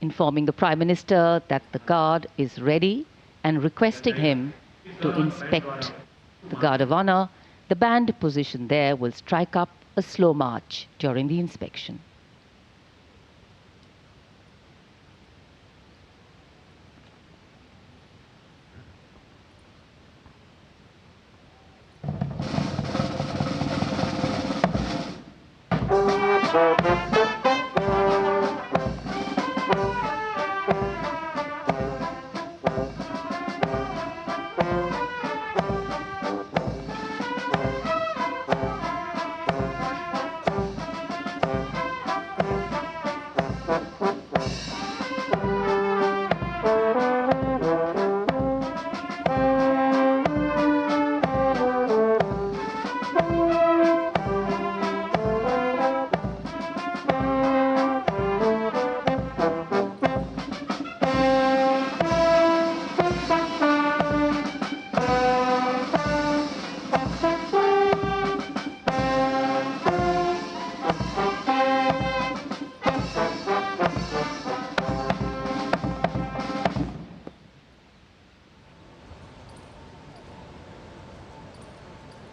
informing the Prime Minister that the Guard is ready and requesting him to inspect the Guard of Honor. The band positioned there will strike up a slow march during the inspection.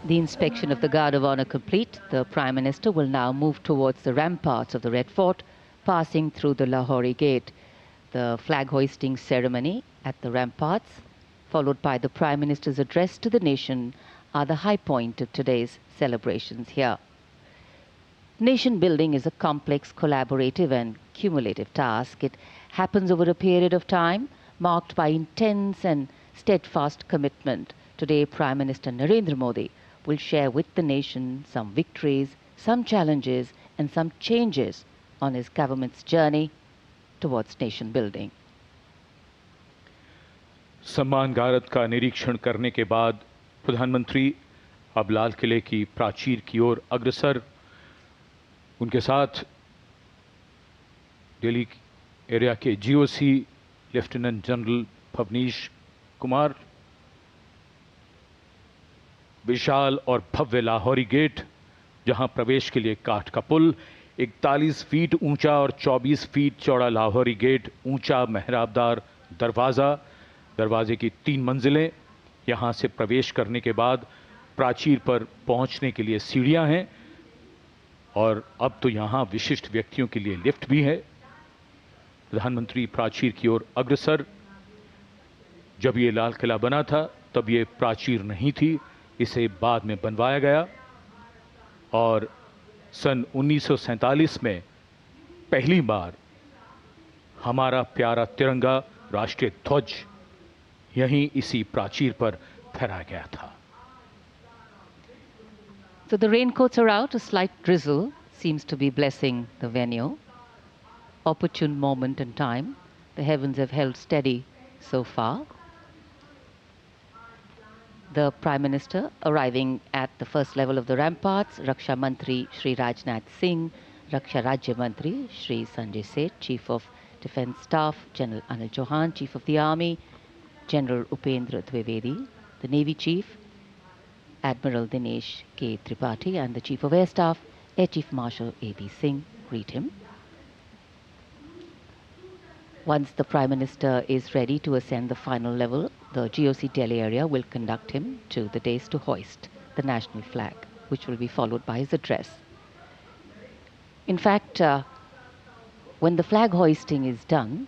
The inspection of the Guard of Honor complete, the Prime Minister will now move towards the ramparts of the Red Fort, passing through the Lahori Gate. The flag hoisting ceremony at the ramparts, followed by the Prime Minister's address to the nation, are the high point of today's celebrations here. Nation building is a complex, collaborative and cumulative task. It happens over a period of time marked by intense and steadfast commitment. Today, Prime Minister Narendra Modi will share with the nation some victories, some challenges and some changes on his government's journey towards nation building. सम्मान गारद का निरीक्षण करने के बाद प्रधानमंत्री अब लाल किले की प्राचीर की ओर अग्रसर। उनके साथ दिल्ली एरिया के GOC lieutenant general Bhavnish Kumar, विशाल और भव्य लाहौरी गेट, जहां प्रवेश के लिए काठ का पुल, 41 फीट ऊंचा और 24 फीट चौड़ा लाहौरी गेट, ऊंचा मेहराबदार दरवाज़ा, दरवाजे की 3 मंजिलें। यहां से प्रवेश करने के बाद प्राचीर पर पहुंचने के लिए सीढ़ियां हैं और अब तो यहां विशिष्ट व्यक्तियों के लिए लिफ्ट भी है। प्रधानमंत्री प्राचीर की ओर अग्रसर। जब ये लाल किला बना था तब ये प्राचीर नहीं थी, इसे बाद में बनवाया गया और सन 1947 में पहली बार हमारा प्यारा तिरंगा राष्ट्रीय ध्वज यहीं इसी प्राचीर पर फहराया गया था। So the raincoats are out, a slight drizzle seems to be blessing the venue. Opportune moment in time. The heavens have held steady so far. The Prime Minister arriving at the first level of the ramparts, Raksha Mantri Shri Rajnath Singh, Raksha Rajya Mantri Shri Sanjay Seth, Chief of Defence Staff General Anil Chauhan, Chief of the Army General Upendra Dwivedi, the Navy Chief Admiral Dinesh K. Tripathi and the Chief of Air Staff Air Chief Marshal A.B. Singh greet him. Once the Prime Minister is ready to ascend the final level, the GOC Delhi area will conduct him to the dais to hoist the national flag, which will be followed by his address. In fact, when the flag hoisting is done,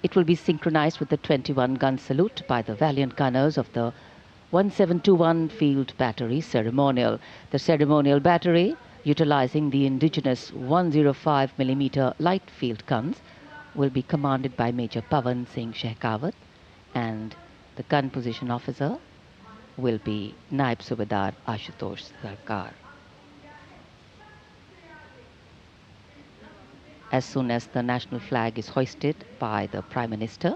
it will be synchronized with the 21-gun salute by the valiant gunners of the 1721 Field Battery Ceremonial. The ceremonial battery, utilizing the indigenous 105mm light field guns, will be commanded by Major Pavan Singh Shekhawat, and the gun position officer will be Naib Subedar Ashutosh Sarkar. As soon as the national flag is hoisted by the Prime Minister,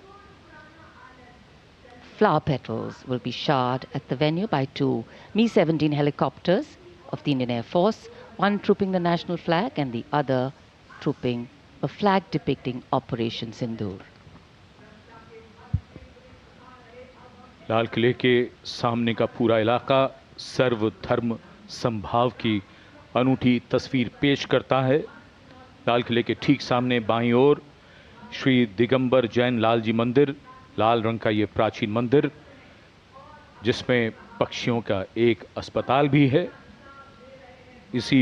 flower petals will be showered at the venue by 2 Mi-17 helicopters of the Indian Air Force, one trooping the national flag and the other trooping a flag depicting Operation Sindoor. लाल किले के सामने का पूरा इलाका सर्वधर्म संभाव की अनूठी तस्वीर पेश करता है। लाल किले के ठीक सामने बाईं ओर श्री दिगंबर जैन लाल जी मंदिर, लाल रंग का ये प्राचीन मंदिर जिसमें पक्षियों का एक अस्पताल भी है। इसी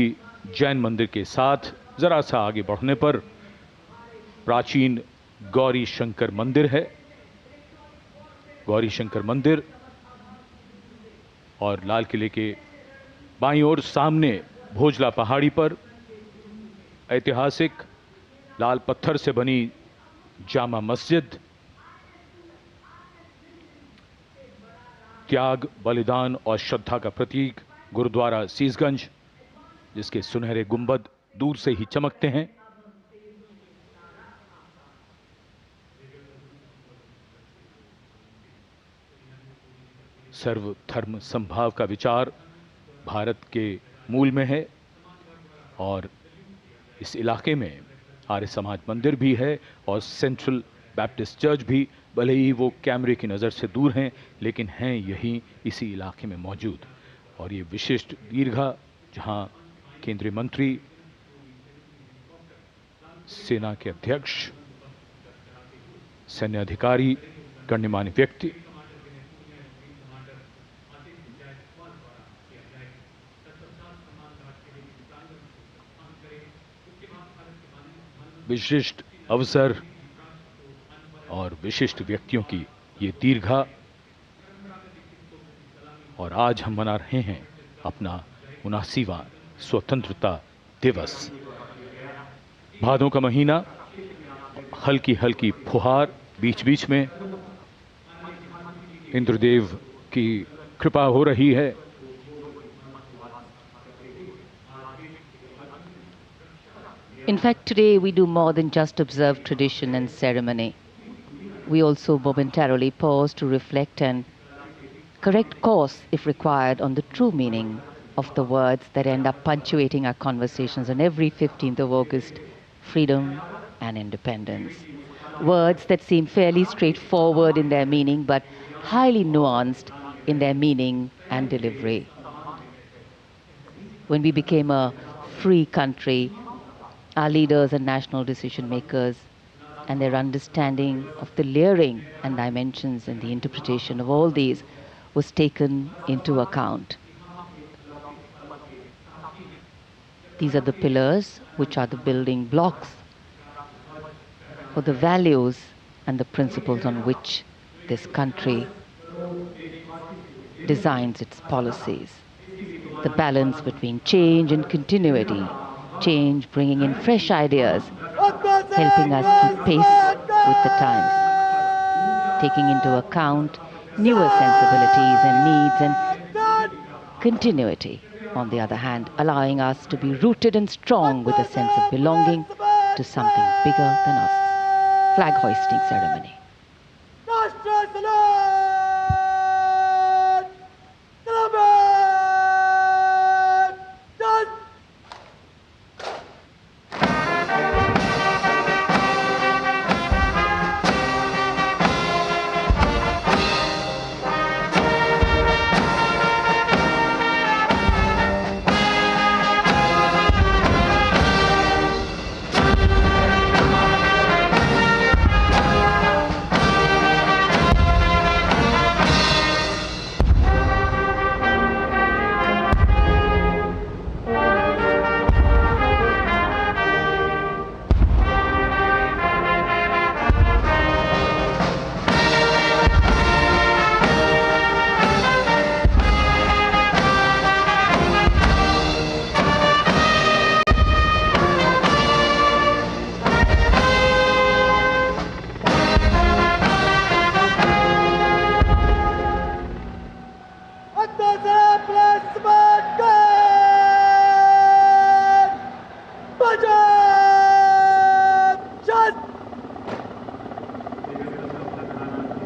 जैन मंदिर के साथ जरा सा आगे बढ़ने पर प्राचीन गौरी शंकर मंदिर है। गौरी शंकर मंदिर और लाल किले के बाईं ओर सामने भोजला पहाड़ी पर ऐतिहासिक लाल पत्थर से बनी जामा मस्जिद, त्याग, बलिदान और श्रद्धा का प्रतीक गुरुद्वारा सीसगंज, जिसके सुनहरे गुंबद दूर से ही चमकते हैं। सर्व धर्म संभाव का विचार भारत के मूल में है और इस इलाके में आर्य समाज मंदिर भी है और सेंट्रल बैप्टिस्ट चर्च भी, भले ही वो कैमरे की नज़र से दूर हैं लेकिन हैं यहीं इसी इलाके में मौजूद। और ये विशिष्ट दीर्घा जहां केंद्रीय मंत्री, सेना के अध्यक्ष, सैन्य अधिकारी, गण्यमान्य व्यक्ति विशिष्ट अवसर और विशिष्ट व्यक्तियों की ये दीर्घा। और आज हम मना रहे हैं अपना 79वां स्वतंत्रता दिवस। भादों का महीना, हल्की हल्की फुहार बीच बीच में, इंद्रदेव की कृपा हो रही है। In fact, today we do more than just observe tradition and ceremony. We also momentarily pause to reflect and correct course, if required, on the true meaning of the words that end up punctuating our conversations on every 15th of August: freedom and independence. Words that seem fairly straightforward in their meaning, but highly nuanced in their meaning and delivery. When we became a free country, our leaders and national decision makers and their understanding of the layering and dimensions and the interpretation of all these was taken into account. These are the pillars which are the building blocks for the values and the principles on which this country designs its policies. The balance between change and continuity, change bringing in fresh ideas, helping us keep pace with the times, taking into account newer sensibilities and needs, and continuity, on the other hand, allowing us to be rooted and strong with a sense of belonging to something bigger than us. Flag hoisting ceremony.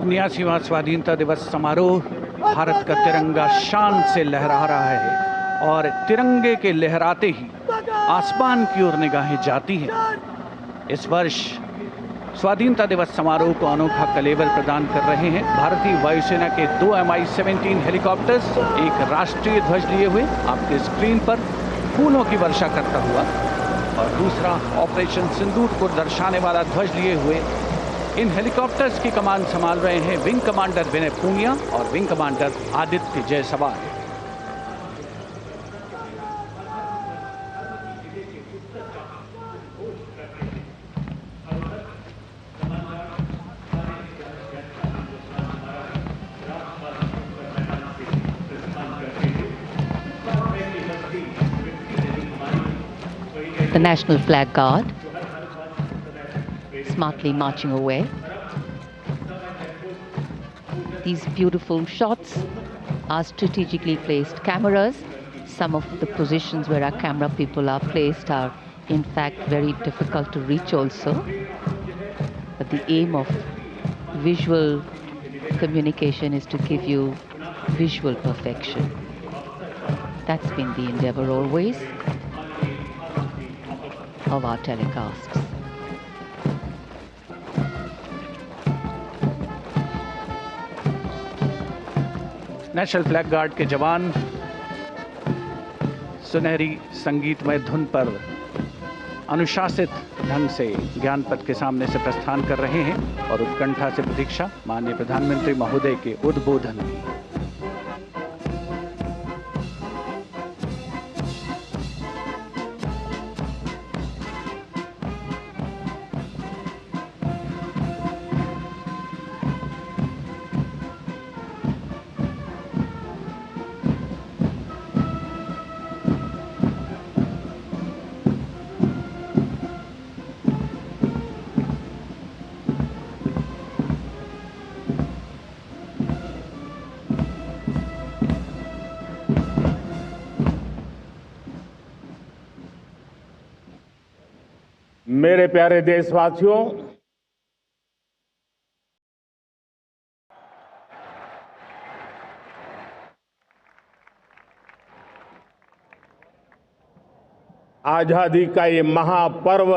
उन्यासीवां स्वाधीनता दिवस समारोह, भारत का तिरंगा शान से लहरा रहा है और तिरंगे के लहराते ही आसमान की ओर निगाहें जाती हैं। इस वर्ष स्वाधीनता दिवस समारोह को अनोखा कलेवर प्रदान कर रहे हैं भारतीय वायुसेना के 2 Mi-17 हेलीकॉप्टर्स, एक राष्ट्रीय ध्वज लिए हुए आपके स्क्रीन पर फूलों की वर्षा करता हुआ और दूसरा ऑपरेशन सिंदूर को दर्शाने वाला ध्वज लिए हुए इन हेलीकॉप्टर्स की कमान संभाल रहे हैं विंग कमांडर विनय पूनिया और wing commander Aditya Jaiswal. The National Flag Guard smartly marching away. These beautiful shots are strategically placed cameras. Some of the positions where our camera people are placed are in fact very difficult to reach also. But the aim of visual communication is to give you visual perfection. That's been the endeavor always of our telecasts. National flag guard के जवान सुनहरी संगीतमय धुन पर अनुशासित ढंग से ज्ञानपथ के सामने से प्रस्थान कर रहे हैं और उत्कंठा से प्रतीक्षा माननीय प्रधानमंत्री महोदय के उद्बोधन की। मेरे प्यारे देशवासियों, आजादी का ये महापर्व